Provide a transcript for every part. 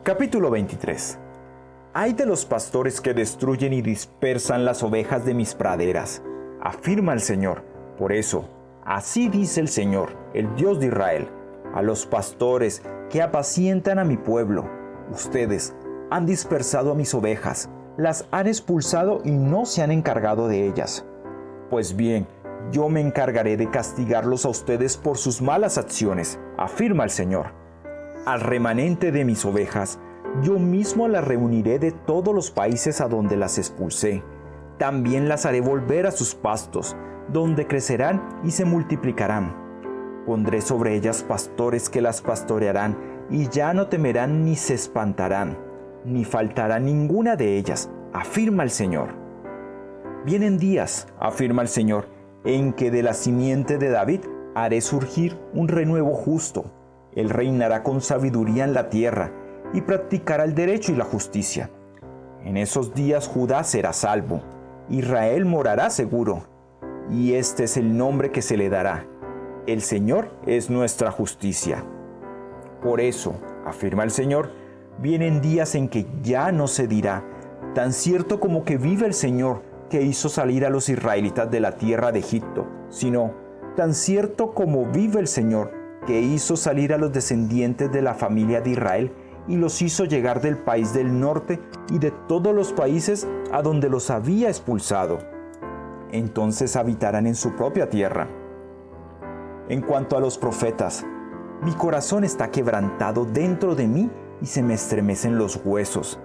Capítulo 23. Ay de los pastores que destruyen y dispersan las ovejas de mis praderas, afirma el Señor. Por eso, así dice el Señor, el Dios de Israel, a los pastores que apacientan a mi pueblo: ustedes han dispersado a mis ovejas, las han expulsado y no se han encargado de ellas. Pues bien, yo me encargaré de castigarlos a ustedes por sus malas acciones, afirma el Señor. Al remanente de mis ovejas, yo mismo las reuniré de todos los países a donde las expulsé. También las haré volver a sus pastos, donde crecerán y se multiplicarán. Pondré sobre ellas pastores que las pastorearán, y ya no temerán ni se espantarán, ni faltará ninguna de ellas, afirma el Señor. Vienen días, afirma el Señor, en que de la simiente de David haré surgir un renuevo justo. Él reinará con sabiduría en la tierra y practicará el derecho y la justicia. En esos días Judá será salvo, Israel morará seguro, y este es el nombre que se le dará: el Señor es nuestra justicia. Por eso, afirma el Señor, vienen días en que ya no se dirá: tan cierto como que vive el Señor, que hizo salir a los israelitas de la tierra de Egipto, sino: tan cierto como vive el Señor, que hizo salir a los descendientes de la familia de Israel y los hizo llegar del país del norte y de todos los países a donde los había expulsado. Entonces habitarán en su propia tierra. En cuanto a los profetas, mi corazón está quebrantado dentro de mí y se me estremecen los huesos.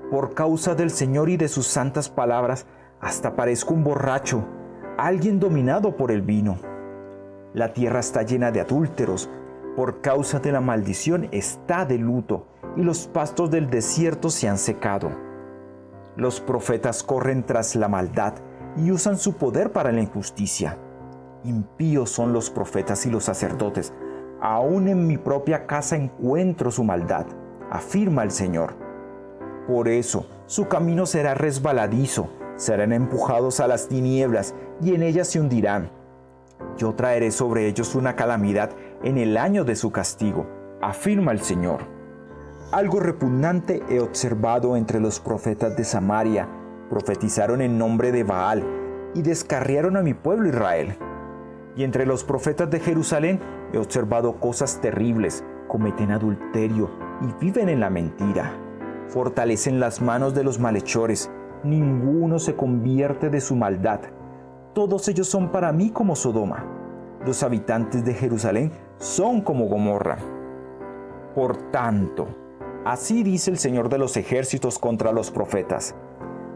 Por causa del Señor y de sus santas palabras, hasta parezco un borracho, alguien dominado por el vino. La tierra está llena de adúlteros, por causa de la maldición está de luto, y los pastos del desierto se han secado. Los profetas corren tras la maldad y usan su poder para la injusticia. Impíos son los profetas y los sacerdotes, aún en mi propia casa encuentro su maldad, afirma el Señor. Por eso su camino será resbaladizo, serán empujados a las tinieblas y en ellas se hundirán. Yo traeré sobre ellos una calamidad en el año de su castigo, afirma el Señor. Algo repugnante he observado entre los profetas de Samaria. Profetizaron en nombre de Baal y descarriaron a mi pueblo Israel. Y entre los profetas de Jerusalén he observado cosas terribles. Cometen adulterio y viven en la mentira. Fortalecen las manos de los malhechores. Ninguno se convierte de su maldad. Todos ellos son para mí como Sodoma. Los habitantes de Jerusalén son como Gomorra. Por tanto, así dice el Señor de los ejércitos contra los profetas: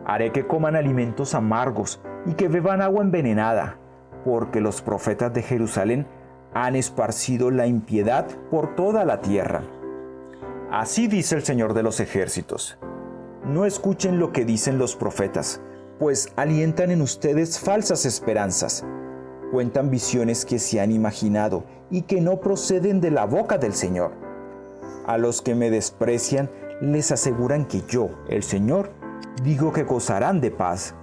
haré que coman alimentos amargos y que beban agua envenenada, porque los profetas de Jerusalén han esparcido la impiedad por toda la tierra. Así dice el Señor de los ejércitos: no escuchen lo que dicen los profetas, pues alientan en ustedes falsas esperanzas. Cuentan visiones que se han imaginado y que no proceden de la boca del Señor. A los que me desprecian les aseguran que yo, el Señor, digo que gozarán de paz.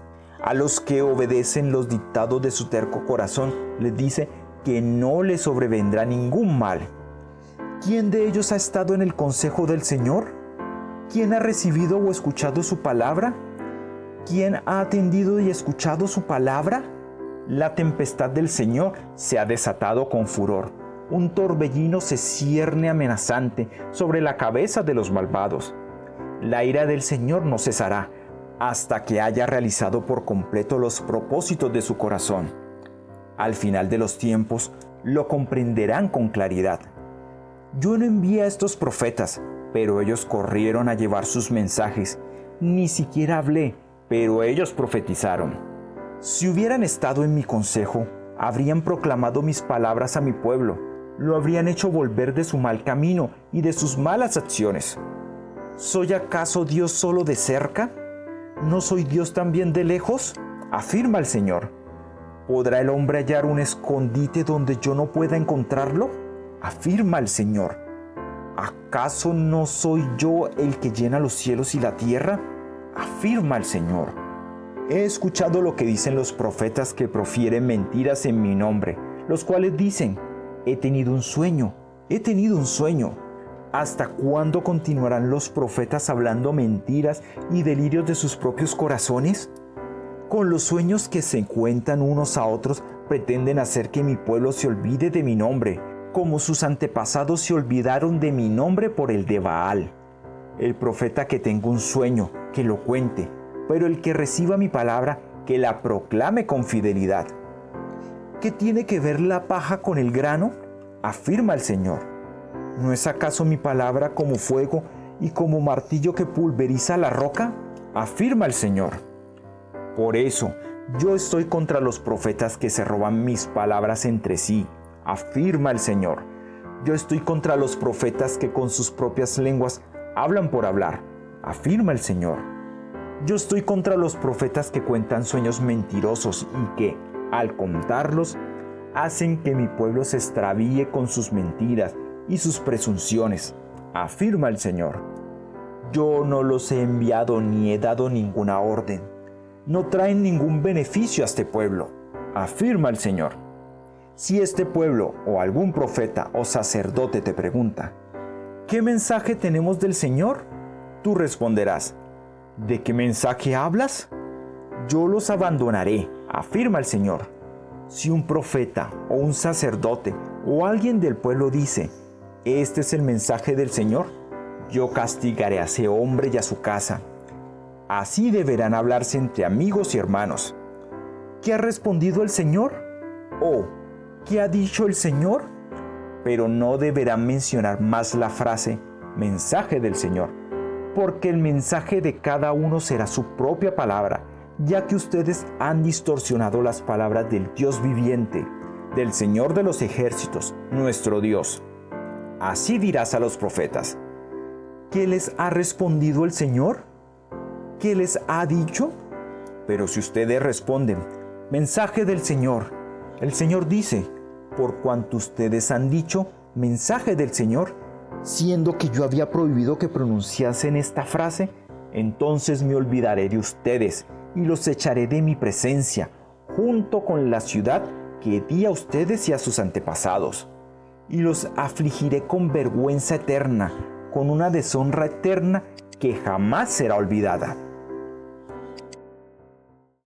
A los que obedecen los dictados de su terco corazón les dice que no les sobrevendrá ningún mal. ¿Quién de ellos ha estado en el consejo del Señor? ¿Quién ha recibido o escuchado su palabra? ¿Quién ha atendido y escuchado su palabra? La tempestad del Señor se ha desatado con furor. Un torbellino se cierne amenazante sobre la cabeza de los malvados. La ira del Señor no cesará hasta que haya realizado por completo los propósitos de su corazón. Al final de los tiempos lo comprenderán con claridad. Yo no envié a estos profetas, pero ellos corrieron a llevar sus mensajes. Ni siquiera hablé, pero ellos profetizaron. Si hubieran estado en mi consejo, habrían proclamado mis palabras a mi pueblo, lo habrían hecho volver de su mal camino y de sus malas acciones. ¿Soy acaso Dios solo de cerca? ¿No soy Dios también de lejos?, afirma el Señor. ¿Podrá el hombre hallar un escondite donde yo no pueda encontrarlo?, afirma el Señor. ¿Acaso no soy yo el que llena los cielos y la tierra?, afirma el Señor. He escuchado lo que dicen los profetas que profieren mentiras en mi nombre, los cuales dicen: he tenido un sueño, ¿Hasta cuándo continuarán los profetas hablando mentiras y delirios de sus propios corazones? Con los sueños que se cuentan unos a otros pretenden hacer que mi pueblo se olvide de mi nombre, como sus antepasados se olvidaron de mi nombre por el de Baal. El profeta que tenga un sueño, que lo cuente, pero el que reciba mi palabra, que la proclame con fidelidad. ¿Qué tiene que ver la paja con el grano? Afirma el Señor. ¿No es acaso mi palabra como fuego y como martillo que pulveriza la roca? Afirma el Señor. Por eso, yo estoy contra los profetas que se roban mis palabras entre sí, afirma el Señor. Yo estoy contra los profetas que con sus propias lenguas hablan por hablar, afirma el Señor. Yo estoy contra los profetas que cuentan sueños mentirosos y que, al contarlos, hacen que mi pueblo se extravíe con sus mentiras y sus presunciones, afirma el Señor. Yo no los he enviado ni he dado ninguna orden. No traen ningún beneficio a este pueblo, afirma el Señor. Si este pueblo o algún profeta o sacerdote te pregunta, ¿qué mensaje tenemos del Señor? Tú responderás, ¿de qué mensaje hablas? Yo los abandonaré, afirma el Señor. Si un profeta o un sacerdote o alguien del pueblo dice, este es el mensaje del Señor, yo castigaré a ese hombre y a su casa. Así deberán hablarse entre amigos y hermanos. ¿Qué ha respondido el Señor? ¿O qué ha dicho el Señor? Pero no deberán mencionar más la frase mensaje del Señor, porque el mensaje de cada uno será su propia palabra, ya que ustedes han distorsionado las palabras del Dios viviente, del Señor de los ejércitos, nuestro Dios. Así dirás a los profetas, ¿qué les ha respondido el Señor? ¿Qué les ha dicho? Pero si ustedes responden, mensaje del Señor, el Señor dice, por cuanto ustedes han dicho, mensaje del Señor, siendo que yo había prohibido que pronunciasen esta frase, entonces me olvidaré de ustedes y los echaré de mi presencia, junto con la ciudad que di a ustedes y a sus antepasados, y los afligiré con vergüenza eterna, con una deshonra eterna que jamás será olvidada.